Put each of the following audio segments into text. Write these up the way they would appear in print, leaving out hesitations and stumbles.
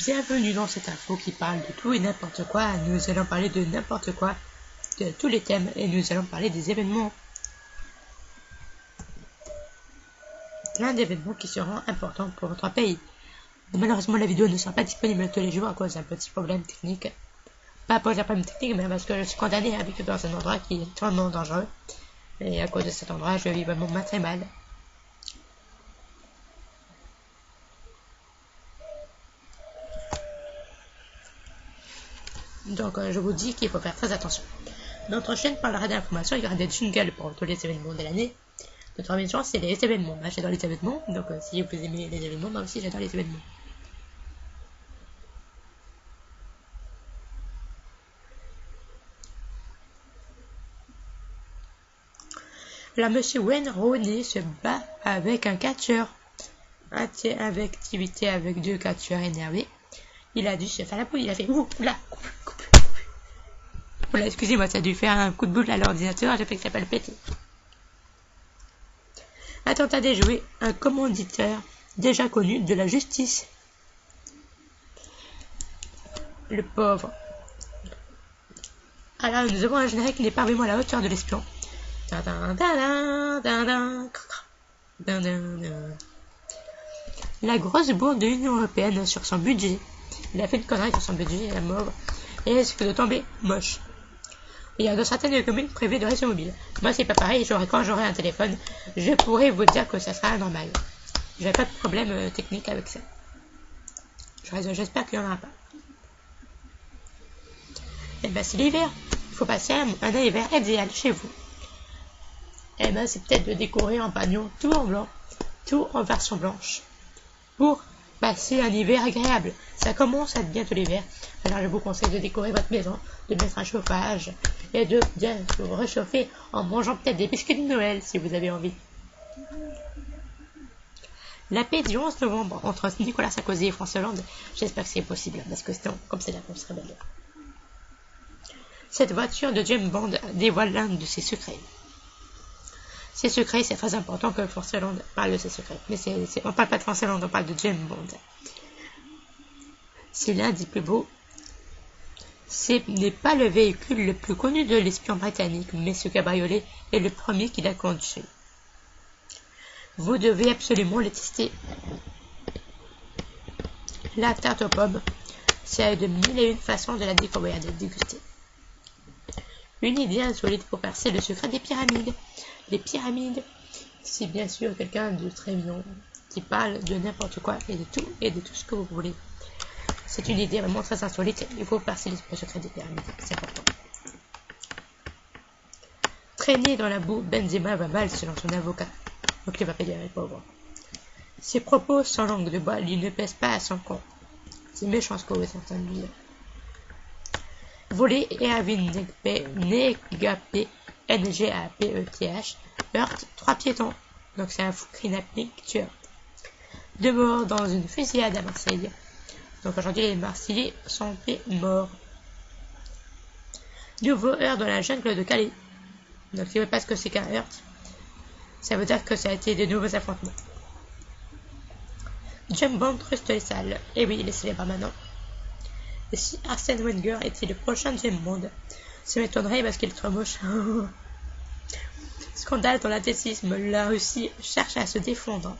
Bienvenue dans cette info qui parle de tout et n'importe quoi. Nous allons parler de n'importe quoi, de tous les thèmes, et nous allons parler des événements. Plein d'événements qui seront importants pour votre pays. Malheureusement, la vidéo ne sera pas disponible tous les jours à cause d'un petit problème technique. Pas à cause d'un problème technique, mais parce que je suis condamné à habiter dans un endroit qui est extrêmement dangereux. Et à cause de cet endroit, je vis vraiment très mal. Donc je vous dis qu'il faut faire très attention. Notre chaîne parlera d'informations, il y aura des jingles pour tous les événements de l'année. Notre émission, c'est les événements. Moi, j'adore les événements, donc si vous aimez les événements, moi aussi j'adore les événements. Là, monsieur Wayne Rooney se bat avec un catcheur. Avec activité avec deux catcheurs énervés. Il a dû se faire la boule, il a fait ouh là, coupe. Oula, excusez-moi, ça a dû faire un coup de boule à l'ordinateur, j'ai fait que ça pas le péter. Attentat déjoué, un commanditeur déjà connu de la justice. Le pauvre. Alors, nous avons un générique qui n'est pas vraiment à la hauteur de l'espion. La grosse bourde de l'Union Européenne sur son budget. Il a fait une connerie sur son budget, la mauve. Et elle risque de tomber moche. Il y a de certaines communes privées de réseau mobile. Moi, c'est pas pareil. Quand j'aurai un téléphone, je pourrai vous dire que ça sera normal. J'aurai pas de problème technique avec ça. J'espère qu'il n'y en aura pas. Et ben, c'est l'hiver. Il faut passer un hiver idéal chez vous. Et ben, c'est peut-être de décorer en pagnon tout en blanc, tout en version blanche, pour passer un hiver agréable. Ça commence à être bientôt l'hiver. Alors je vous conseille de décorer votre maison, de mettre un chauffage et de bien vous réchauffer en mangeant peut-être des biscuits de Noël si vous avez envie. La paix du 11 novembre entre Nicolas Sarkozy et François Hollande, j'espère que c'est possible parce que sinon, comme c'est là qu'on serait belle. Cette voiture de James Bond dévoile l'un de ses secrets. Ses secrets, c'est très important que François Hollande parle de ses secrets. Mais on parle pas de François Hollande, on parle de James Bond. C'est l'un des plus beaux. Ce n'est pas le véhicule le plus connu de l'espion britannique, mais ce cabriolet est le premier qu'il a conduit. Vous devez absolument le tester. La tarte aux pommes, c'est de mille et une façons de la découvrir, de déguster. Une idée insolite pour percer le secret des pyramides. Les pyramides, c'est bien sûr quelqu'un de très mignon qui parle de n'importe quoi et de tout ce que vous voulez. C'est une idée vraiment très insolite. Il faut percer le secret des pyramides, c'est important. Traîner dans la boue, Benzema va mal selon son avocat. Donc il va payer les pauvres. Ses propos sans langue de bois, il ne pèse pas à son compte. C'est méchant ce que vous êtes en train de dire. Voler Erwin Negapé, NGAPETH, heurte 3 piétons. Donc c'est un kidnapping tueur. 2 morts dans une fusillade à Marseille. Donc aujourd'hui les Marseillais sont morts. Nouveau heurt dans la jungle de Calais. Donc si vous ne savez pas ce que c'est qu'un heurt, ça veut dire que ça a été de nouveaux affrontements. James Bond truste les salles. Et oui, il est célèbre maintenant. Et si Arsène Wenger était le prochain James Bond, ça m'étonnerait parce qu'il est trop moche. Scandale dans l'athlétisme, la Russie cherche à se défendre.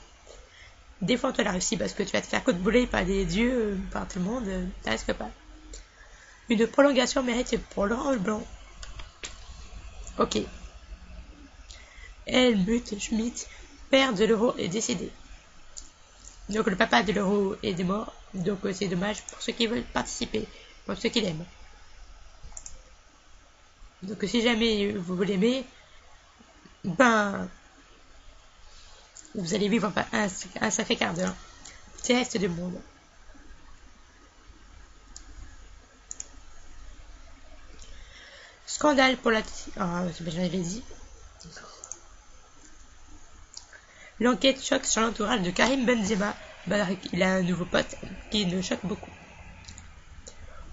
Défends-toi la Russie parce que tu vas te faire coup de boulet par des dieux, par tout le monde, ça risque pas. Une prolongation méritée pour Laurent Blanc. Ok. Helmut Schmidt, père de l'euro, est décédé. Donc le papa de l'euro est mort. Donc c'est dommage pour ceux qui veulent participer, pour ceux qui l'aiment. Donc si jamais vous l'aimez, ben vous allez vivre un sacré quart d'heure. C'est reste du monde. Scandale pour la... Ah, j'en avais dit. L'enquête choque sur l'entourage de Karim Benzema. Il a un nouveau pote qui le choque beaucoup.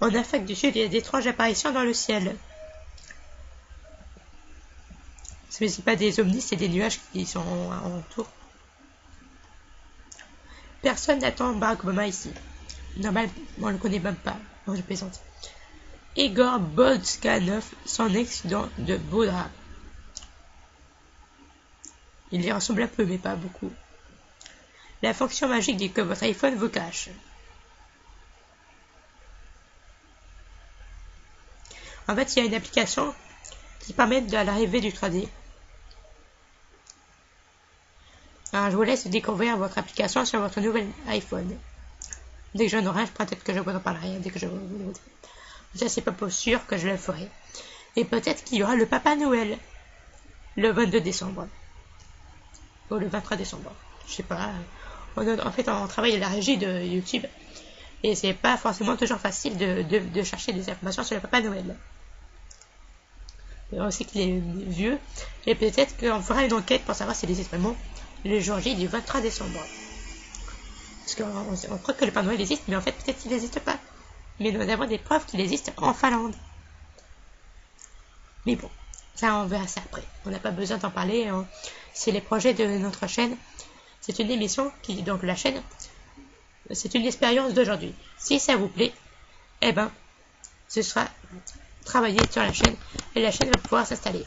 En Afrique du Sud, il y a d'étranges apparitions dans le ciel. Ce n'est pas des ovnis, c'est des nuages qui sont en tour. Personne n'attend Barack Obama ici. normal, on le connaît même pas. Non, je plaisante. Igor Bozganov, son accident de Boudra. Il y ressemble un peu, mais pas beaucoup. La fonction magique dit que votre iPhone vous cache. En fait, il y a une application qui permet de l'arrivée du 3D. Alors, je vous laisse découvrir votre application sur votre nouvel iPhone. Dès que j'en aurai, peut-être que je vous en parlerai. Dès que je vous... Ça, c'est pas pour sûr que je le ferai. Et peut-être qu'il y aura le Papa Noël le 22 décembre. Ou le 23 décembre. Je sais pas. En fait, on travaille à la régie de YouTube. Et c'est pas forcément toujours facile de chercher des informations sur le Papa Noël. On sait qu'il est vieux. Et peut-être qu'on fera une enquête pour savoir s'il existe vraiment le jour J du 23 décembre. Parce qu'on croit que le Père Noël existe, mais en fait, peut-être qu'il n'existe pas. Mais nous avons des preuves qu'il existe en Finlande. Mais bon, ça, on verra ça après. On n'a pas besoin d'en parler. Hein. C'est les projets de notre chaîne. C'est une émission qui, donc la chaîne, c'est une expérience d'aujourd'hui. Si ça vous plaît, eh ben, ce sera travailler sur la chaîne et la chaîne va pouvoir s'installer.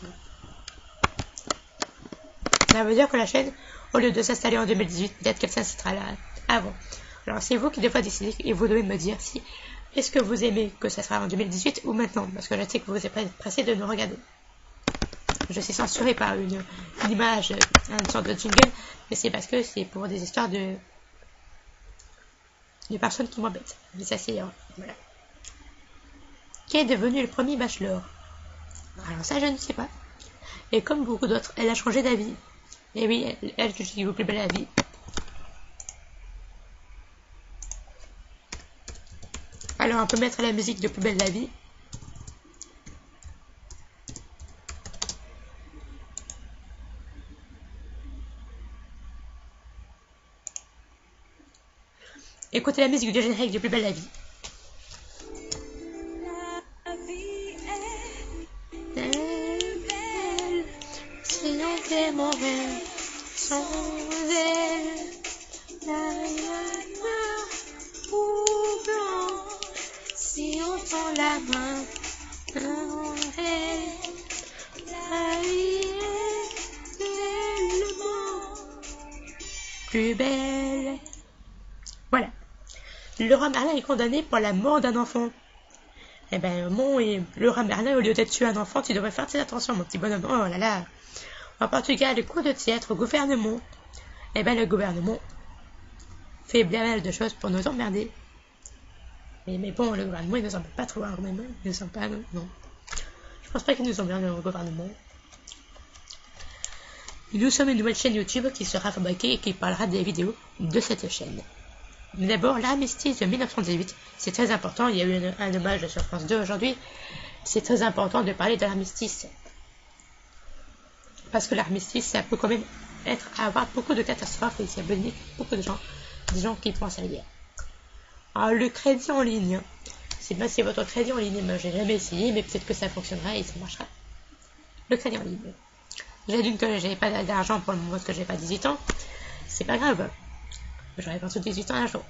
Ça veut dire que la chaîne, au lieu de s'installer en 2018, peut-être qu'elle s'installera là avant. Alors c'est vous qui devez décider et vous devez me dire si est-ce que vous aimez que ça sera en 2018 ou maintenant, parce que je sais que vous êtes pressé de nous regarder. Je suis censuré par une image, une sorte de jingle, mais c'est parce que c'est pour des histoires de personnes qui m'embêtent. Mais ça c'est voilà. Qui est devenu le premier bachelor? Alors ça je ne sais pas. Et comme beaucoup d'autres, elle a changé d'avis. Et oui, elle qui vous plaît belle la vie. Alors on peut mettre la musique de Plus belle la vie. Écoutez la musique du générique de Plus belle la vie. La vie est belle si on fait mon rêve sans elle. Ou blanc si on tend la main. La vie est tellement plus belle. Voilà. Le roi Merlin est condamné pour la mort d'un enfant. Eh ben, le roi Merlin, au lieu d'être tué un enfant, tu devrais faire très attention, mon petit bonhomme. Oh là là. En Portugal, le coup de théâtre au gouvernement. Eh ben, le gouvernement fait bien mal de choses pour nous emmerder. Mais bon, le gouvernement, il nous emmerde pas trop, même. Il nous emmerde pas, non. Je pense pas qu'il nous emmerde, le gouvernement. Nous sommes une nouvelle chaîne YouTube qui sera fabriquée et qui parlera des vidéos de cette chaîne. Mais d'abord, l'armistice de 1918, c'est très important. Il y a eu un hommage sur France 2 aujourd'hui. C'est très important de parler de l'armistice. Parce que l'armistice, ça peut quand même avoir beaucoup de catastrophes et ça bénit beaucoup de gens, des gens qui pensent à la guerre. Alors, le crédit en ligne. C'est bien, c'est votre crédit en ligne. Moi, j'ai jamais essayé, mais peut-être que ça fonctionnera et ça marchera. Le crédit en ligne. J'ai dit que j'avais pas d'argent pour le moment parce que j'ai pas 18 ans. C'est pas grave. J'aurai bientôt 18 ans un jour.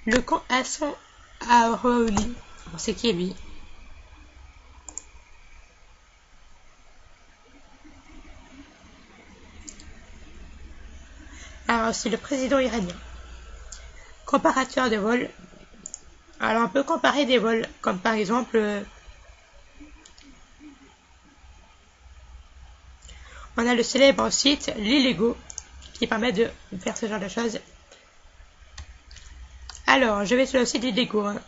Le camp Hassan Arouni. C'est qui lui? Alors, c'est le président iranien. Comparateur de vol. Alors, on peut comparer des vols, comme par exemple, on a le célèbre site L'Illego, qui permet de faire ce genre de choses. Alors, je vais sur le site L'Illego. Hein.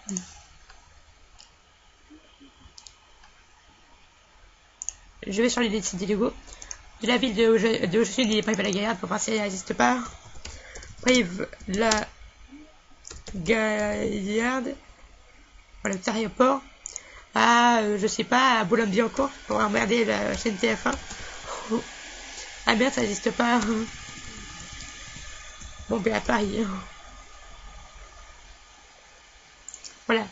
Je vais sur le site L'Illego. De la ville de où je suis, il est Brive la Gaillarde, pour voir si elle n'existe pas. Brive la Gaillarde. Voilà, le aéroport. Je sais pas, à Boulogne-Billancourt, pour emmerder la chaîne TF1. Ah merde, ça n'existe pas. Bon, ben à Paris. Voilà.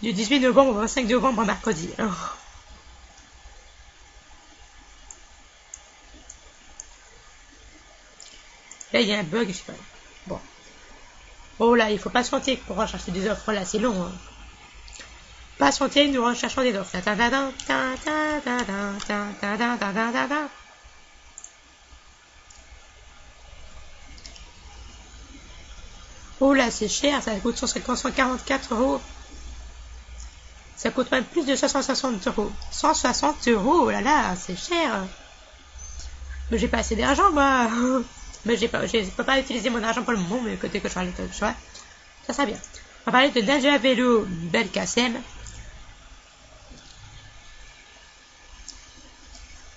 Du 18 novembre au 25 novembre, mercredi. Là, il y a un bug, je sais pas. Bon. Oh là, il faut patienter pour rechercher des offres. Là, c'est long. Hein. Patienter, nous recherchons des offres. Oh là, c'est cher. Ça coûte 144 €. Ça coûte même plus de 160 €. 160 €, oh là là, c'est cher. Mais j'ai pas assez d'argent, moi. Mais je peux pas utiliser mon argent pour le moment, mais côté que je parle de choix, ça serait bien. On va parler de Nadia Vélo Belkacem.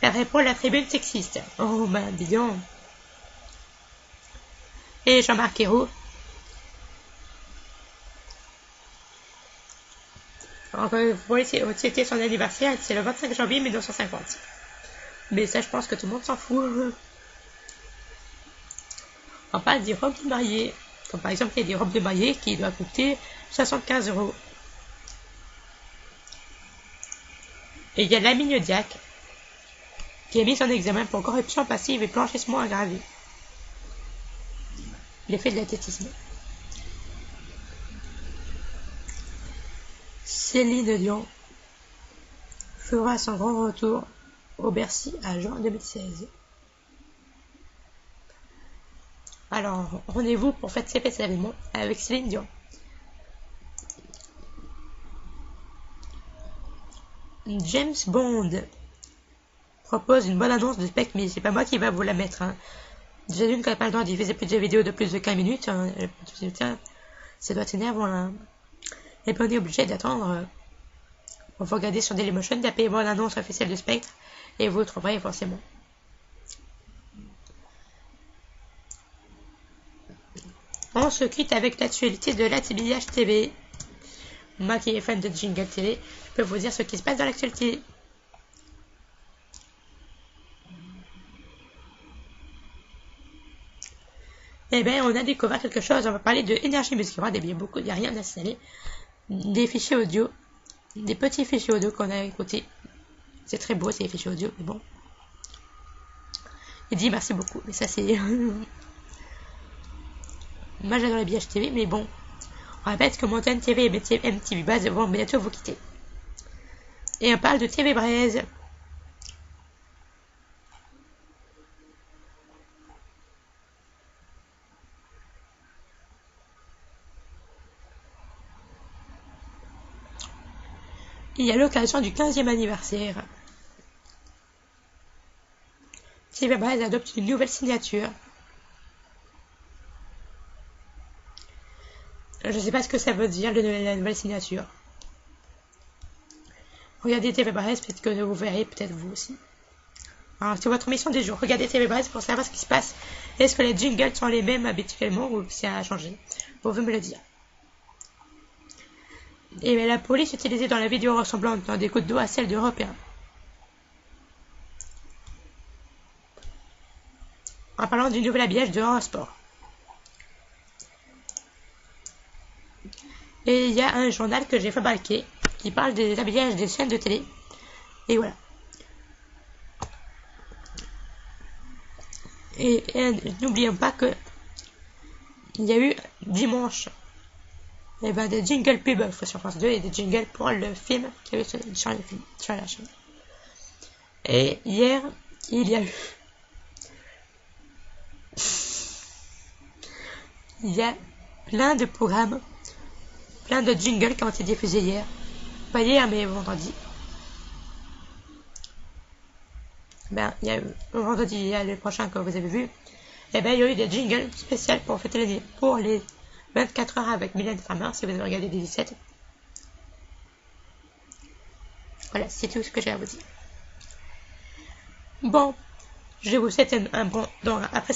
Elle répond à la tribune sexiste. Oh, ben, dis donc. Et Jean-Marc Ayrault. Encore, vous voyez, c'était son anniversaire, c'est le 25 janvier 1950. Mais ça, je pense que tout le monde s'en fout. On parle des robes de mariée. Comme par exemple, il y a des robes de mariée qui doivent coûter 75 €. Et il y a Lamine Diac, qui est mise en examen pour corruption passive et blanchissement aggravé. Il a fait de l'athlétisme. Céline Dion fera son grand retour au Bercy à juin 2016. Alors, rendez-vous pour fêter cet événement avec Céline Dion. James Bond propose une bonne annonce de spec, mais c'est pas moi qui va vous la mettre. Hein. Déjà d'une, quand pas le temps de diffuser plus de vidéos de plus de 15 minutes, hein, ça doit être énervant là. Et puis on est obligé d'attendre. On va regarder sur Dailymotion, taper bonne annonce officielle de Spectre, et vous trouverez forcément. On se quitte avec l'actualité de l'ATBH TV. Moi qui est fan de Jingle TV, je peux vous dire ce qui se passe dans l'actualité. Eh bien, on a découvert quelque chose. On va parler de Energy Music Award. Eh bien, il n'y a rien d'installé. Des fichiers audio. Des petits fichiers audio qu'on a écoutés. C'est très beau, ces fichiers audio, mais bon. Il dit merci beaucoup. Mais ça, c'est... Moi, j'adore la BHTV, mais bon. On répète que Mountain TV et MTV Base vont bientôt vous quitter. Et on parle de TV Braise. Il y a l'occasion du 15e anniversaire. TV Braise adopte une nouvelle signature. Je ne sais pas ce que ça veut dire, la nouvelle signature. Regardez TV Braise, peut-être que vous verrez, peut-être vous aussi. Alors, c'est votre mission du jour. Regardez TV Braise pour savoir ce qui se passe. Est-ce que les jingles sont les mêmes habituellement ou ça a changé? Vous pouvez me le dire. Et la police utilisée dans la vidéo ressemblante dans des gouttes d'eau à celle d'Européens. En parlant du nouvel habillage de Eurosport. Et il y a un journal que j'ai fabriqué qui parle des habillages des chaînes de télé. Et voilà. Et n'oublions pas que il y a eu dimanche des jingles pub sur France 2 et des jingles pour le film qui avait sur la chaîne. Et hier, il y a eu plein de programmes, plein de jingles qui ont été diffusés hier. Pas hier, mais vendredi. Ben, il y a eu vendredi, il y a le prochain que vous avez vu. Et ben, il y a eu des jingles spéciaux pour fêter l'année, pour les 24 heures avec Mylène Farmer, si vous avez regardé les 17. Voilà, c'est tout ce que j'ai à vous dire. Bon, je vous souhaite un bon... Donc, après